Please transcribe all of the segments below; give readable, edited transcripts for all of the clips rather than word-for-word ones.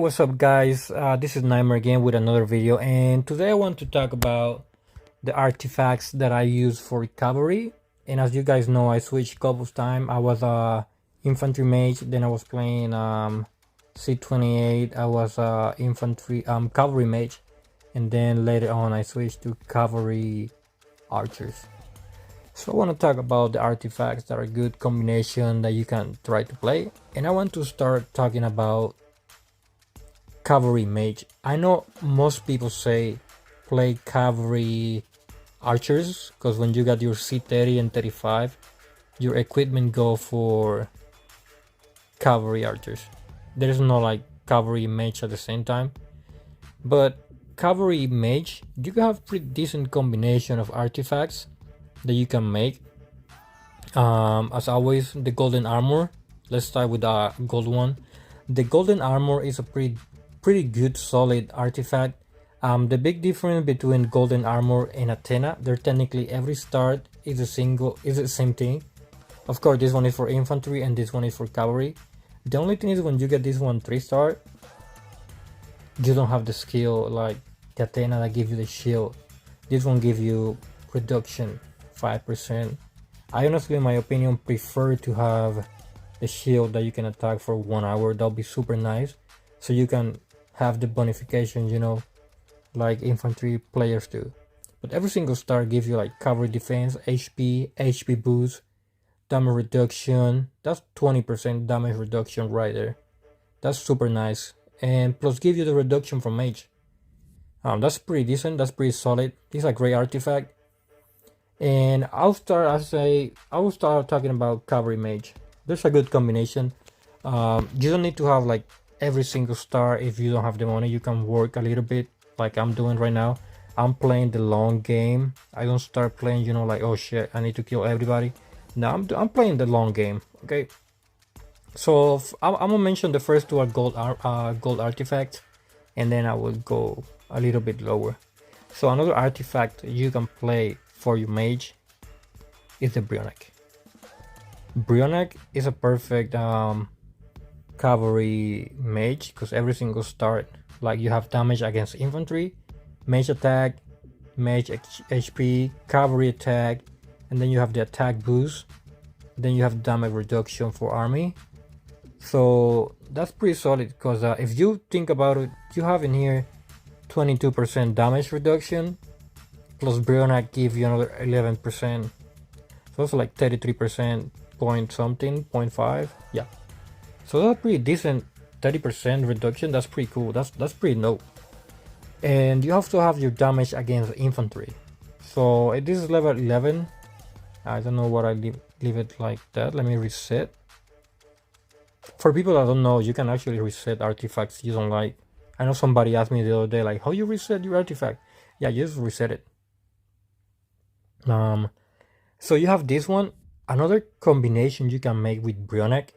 What's up guys, this is Nightmare again with another video, and today I want to talk about the artifacts that I use for cavalry. And as you guys know, I switched a couple of times. I was a infantry mage, then I was playing C28. I was infantry cavalry mage, and then later on I switched to cavalry archers. So I want to talk about the artifacts that are a good combination that you can try to play, and I want to start talking about cavalry mage. I know most people say play cavalry archers because when you got your C30 and 35, your equipment go for cavalry archers. There is no like cavalry mage at the same time, but cavalry mage, you can have pretty decent combination of artifacts that you can make. As always, the golden armor. Let's start with the gold one. The golden armor is a pretty good solid artifact. The big difference between golden armor and Athena, they're technically every start is the same thing. Of course, this one is for infantry and this one is for cavalry. The only thing is when you get this one 3-star, you don't have the skill like the Athena that gives you the shield. This one gives you reduction 5%. I honestly, in my opinion, prefer to have the shield that you can attack for 1 hour. That'll be super nice, so you can have the bonification, you know, like infantry players do. But every single star gives you like cavalry defense, HP boost, damage reduction. That's 20% damage reduction right there. That's super nice, and plus give you the reduction from mage. That's pretty decent. That's pretty solid. This is a great artifact. And I will start talking about cavalry mage. There's a good combination. You don't need to have like every single star. If you don't have the money, you can work a little bit like I'm doing right now. I'm playing the long game. I don't start playing, you know, like, oh shit, I need to kill everybody. No, I'm playing the long game. Okay, so I'm gonna mention the first two are gold artifacts, and then I will go a little bit lower. So another artifact you can play for your mage is the Brionac. Brionac is a perfect cavalry mage because every single start, like, you have damage against infantry, mage attack, mage HP, cavalry attack, and then you have the attack boost, then you have damage reduction for army. So that's pretty solid because if you think about it, you have in here 22% damage reduction, plus Brionac give you another 11%, so it's like 33% point something, 0.5, yeah. So that's pretty decent, 30% reduction. That's pretty cool. That's pretty low. And you have to have your damage against infantry. So this is level 11. I don't know what I leave it like that. Let me reset. For people that don't know, you can actually reset artifacts you don't like. I know somebody asked me the other day, like, how you reset your artifact? Yeah, you just reset it. So you have this one. Another combination you can make with Brionac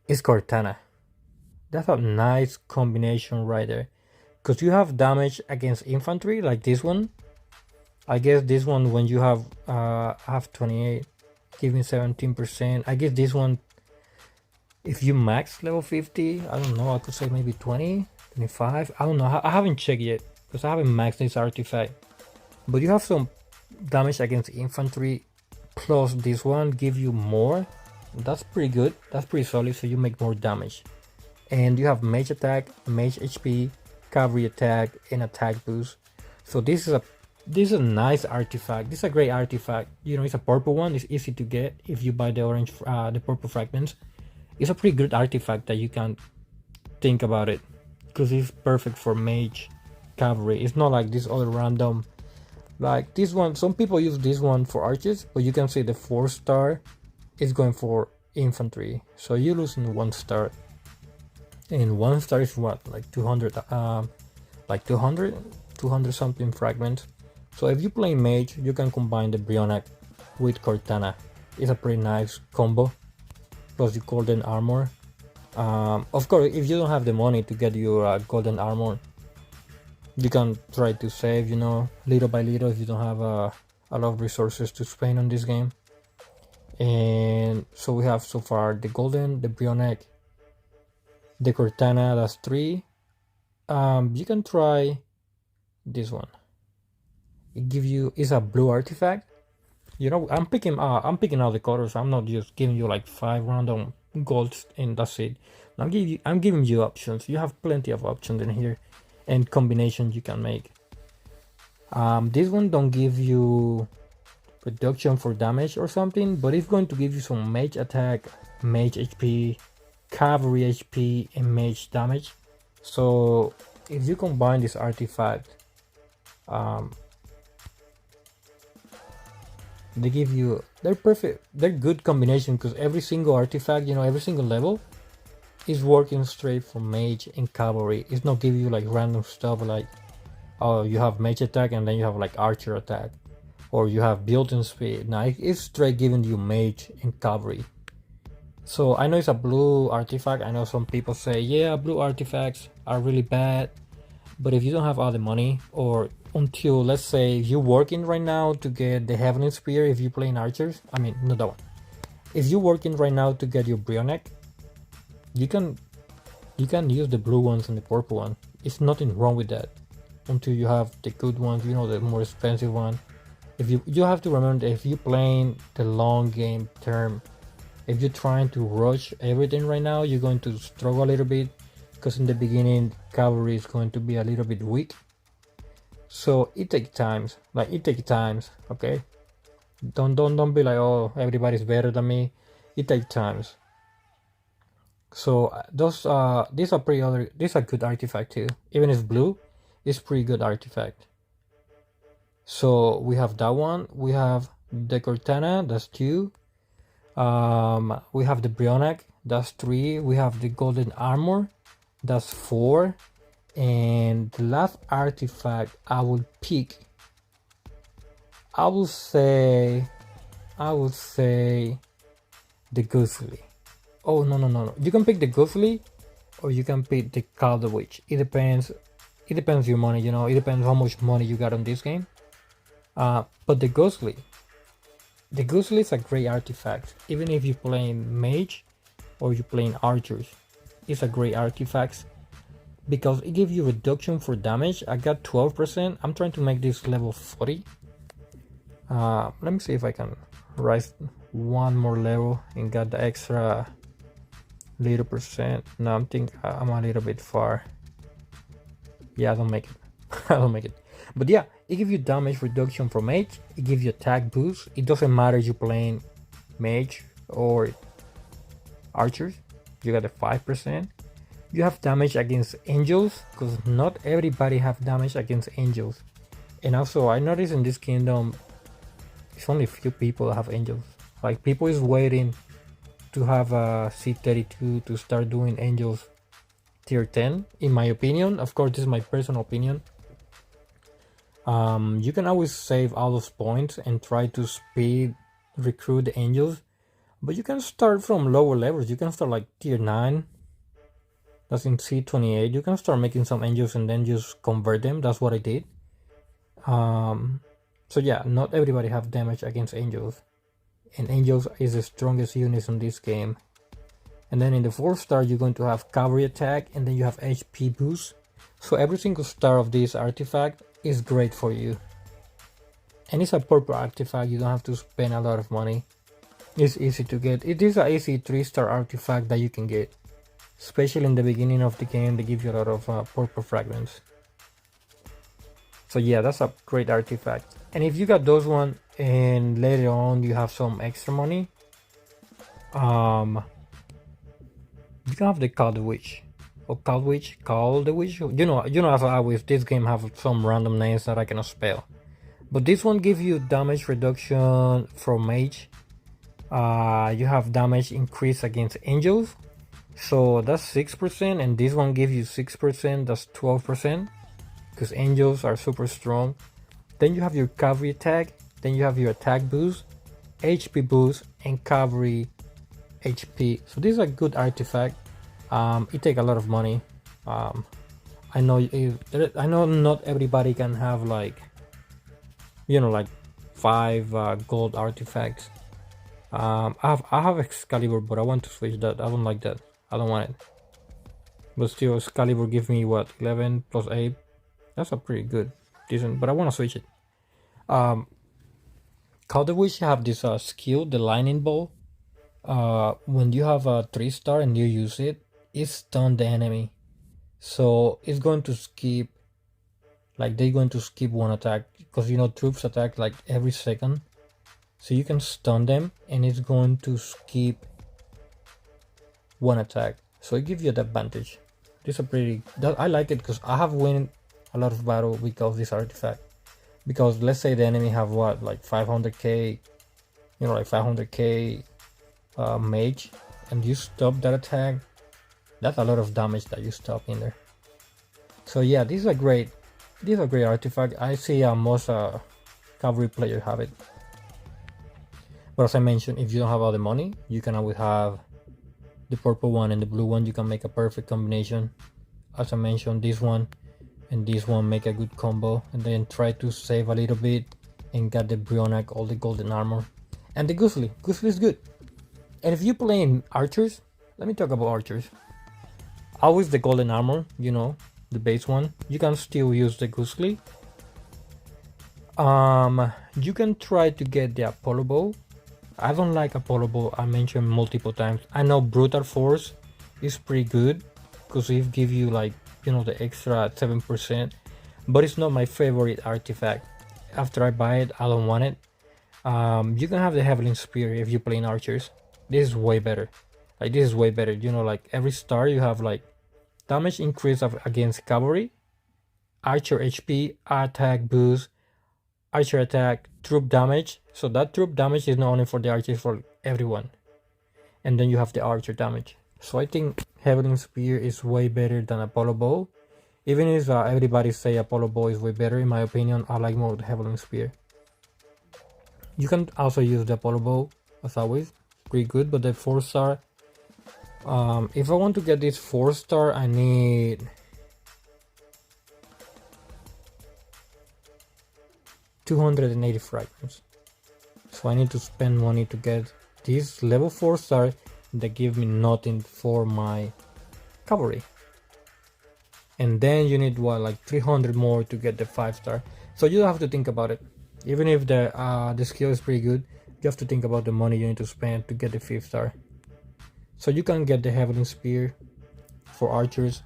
is Cortana. That's a nice combination right there, because you have damage against infantry like this one. I guess this one, when you have 28, giving 17%. I guess this one, if you max level 50, I don't know, I could say maybe 20, 25. I don't know, I haven't checked yet because I haven't maxed this artifact. But you have some damage against infantry, plus this one give you more. That's pretty good. That's pretty solid. So you make more damage, and you have mage attack, mage HP, cavalry attack, and attack boost. So this is a nice artifact. This is a great artifact. You know, it's a purple one. It's easy to get if you buy the orange, the purple fragments. It's a pretty good artifact that you can think about it, because it's perfect for mage, cavalry. It's not like this other random, like this one. Some people use this one for archers, but you can see the 4-star is going for infantry, so you're losing 1 star, and 1 star is what, like 200, like 200 something fragments. So if you play mage, you can combine the Brionac with Cortana. It's a pretty nice combo, plus the golden armor. Of course, if you don't have the money to get your golden armor, you can try to save, you know, little by little, if you don't have a lot of resources to spend on this game. And so we have so far the golden, the Brionac, The Cortana, that's 3. You can try this one. It's a blue artifact. You know, I'm picking out the colors. I'm not just giving you like 5 random golds and that's it. I'm giving you options. You have plenty of options in here and combinations you can make. This one don't give you reduction for damage or something, but it's going to give you some mage attack, mage HP, cavalry HP, and mage damage. So if you combine this artifact, they're perfect, they're good combination, because every single artifact, you know, every single level is working straight for mage and cavalry. It's not giving you like random stuff like, oh, you have mage attack and then you have like archer attack, or you have built-in speed. Now it's straight giving you mage and cavalry. So I know it's a blue artifact. I know some people say, yeah, blue artifacts are really bad, but if you don't have all the money, or until, let's say, you're working right now to get the Heavenly Spear, if you're playing archers, I mean, not that one. If you're working right now to get your Brionac, you can use the blue ones and the purple one. It's nothing wrong with that, until you have the good ones, you know, the more expensive one. If you have to remember that if you're playing the long game term, if you're trying to rush everything right now, you're going to struggle a little bit, because in the beginning cavalry is going to be a little bit weak. So it takes times, okay? Don't be like, oh, everybody's better than me. It takes times. So these are good artifact too. Even if blue, it's pretty good artifact. So we have that one. We have the Cortana, that's 2. We have the Brionac, that's 3. We have the Golden Armor, that's 4. And the last artifact I will pick, I will say the Ghostly. Oh, no. You can pick the Ghostly, or you can pick the Call the Witch. It depends your money, you know. It depends how much money you got on this game. But the Ghostly is a great artifact. Even if you're playing mage or you're playing archers, it's a great artifact, because it gives you reduction for damage. I got 12%. I'm trying to make this level 40. Let me see if I can rise one more level and get the extra little percent. No, I think I'm a little bit far. Yeah, I don't make it. But yeah, it gives you damage reduction for mage. It gives you attack boost. It doesn't matter if you're playing mage or archers. You got a 5%. You have damage against angels, because not everybody have damage against angels. And also, I noticed in this kingdom, it's only a few people that have angels. Like, people is waiting to have a C32 to start doing angels tier 10, in my opinion. Of course, this is my personal opinion. You can always save all those points and try to speed recruit the angels, but you can start from lower levels. You can start like tier 9. That's in C28. You can start making some angels and then just convert them. That's what I did. So yeah, not everybody have damage against angels, and angels is the strongest units in this game. And then in the 4th star, you're going to have cavalry attack, and then you have HP boost. So every single star of this artifact is great for you. And it's a purple artifact. You don't have to spend a lot of money. It's easy to get. It is an easy 3-star artifact that you can get. Especially in the beginning of the game, they give you a lot of purple fragments. So yeah, that's a great artifact. And if you got those one and later on you have some extra money, you can have the Call the Witch. Or Call the Witch. You know, as always, this game have some random names that I cannot spell. But this one gives you damage reduction from mage. You have damage increase against angels. So that's 6%, and this one gives you 6%, that's 12%, because angels are super strong. Then you have your cavalry attack, then you have your attack boost, HP boost, and cavalry HP. So this is a good artifact. It takes a lot of money. I know not everybody can have like, you know, like 5 gold artifacts. I have Excalibur, but I want to switch that. I don't like that. I don't want it. but still Excalibur give me what, 11 plus 8. That's a pretty good, decent, but I want to switch it. Counterwish have this skill, the lightning bolt. When you have a 3-star and you use it, it stun the enemy, so it's going to skip, like they're going to skip one attack, because you know troops attack like every second, so you can stun them and it's going to skip one attack, so it gives you the advantage. This is a pretty, I like it because I have won a lot of battle because of this artifact. Because let's say the enemy have what, like 500k, you know, like 500k mage, and you stop that attack, that's a lot of damage that you stop in there. So yeah, this is a great artifact. I see most cavalry players have it. But as I mentioned, if you don't have all the money, you can always have the purple one and the blue one. You can make a perfect combination. As I mentioned, this one and this one make a good combo, and then try to save a little bit and get the Brionac, all the golden armor, and the Goosely. Goosely is good. And if you're playing archers, let me talk about archers. Always the golden armor, you know, the base one. You can still use the Goosely. You can try to get the Apollo bow. I don't like Apollo bow. I mentioned multiple times. I know brutal force is pretty good because it gives you, like, you know, the extra 7%, but it's not my favorite artifact. After I buy it, I don't want it. You can have the Heavenly Spear if you're playing archers. This is way better. Like, this is way better. You know, like every star you have like damage increase against cavalry, archer HP, attack boost, archer attack, troop damage. So that troop damage is not only for the archers, for everyone. And then you have the archer damage. So I think Heavenly Spear is way better than Apollo bow. Even if everybody say Apollo bow is way better, in my opinion, I like more the Heavenly Spear. You can also use the Apollo bow as always, pretty good. But the 4-star, if I want to get this 4-star, I need 280 fragments. So I need to spend money to get this level 4-star that give me nothing for my cavalry. And then you need what, like 300 more to get the 5-star. So you have to think about it. Even if the skill is pretty good, you have to think about the money you need to spend to get the 5th-star. So you can get the Heavenly Spear for archers,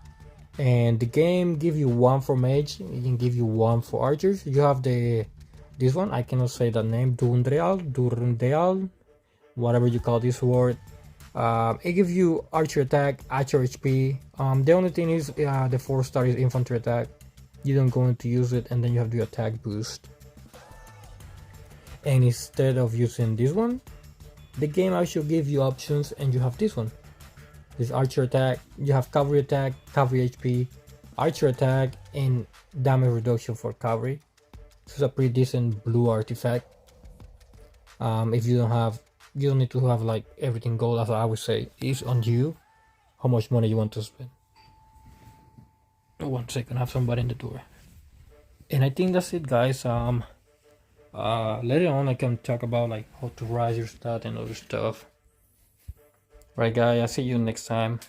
and the game give you 1 for mage, it can give you 1 for archers. You have this one, I cannot say that name, Durundeal, whatever you call this word. It gives you archer attack, archer HP. The only thing is the 4-star is infantry attack. You don't go to use it, and then you have the attack boost. And instead of using this one, the game actually gives you options, and you have this one. This archer attack, you have cavalry attack, cavalry HP, archer attack, and damage reduction for cavalry. This is a pretty decent blue artifact. If you don't need to have like everything gold, as I would say. It's on you how much money you want to spend. 1 second, I have somebody in the door. And I think that's it, guys. Later on I can talk about like how to rise your stat and other stuff. Right, guys, I'll see you next time.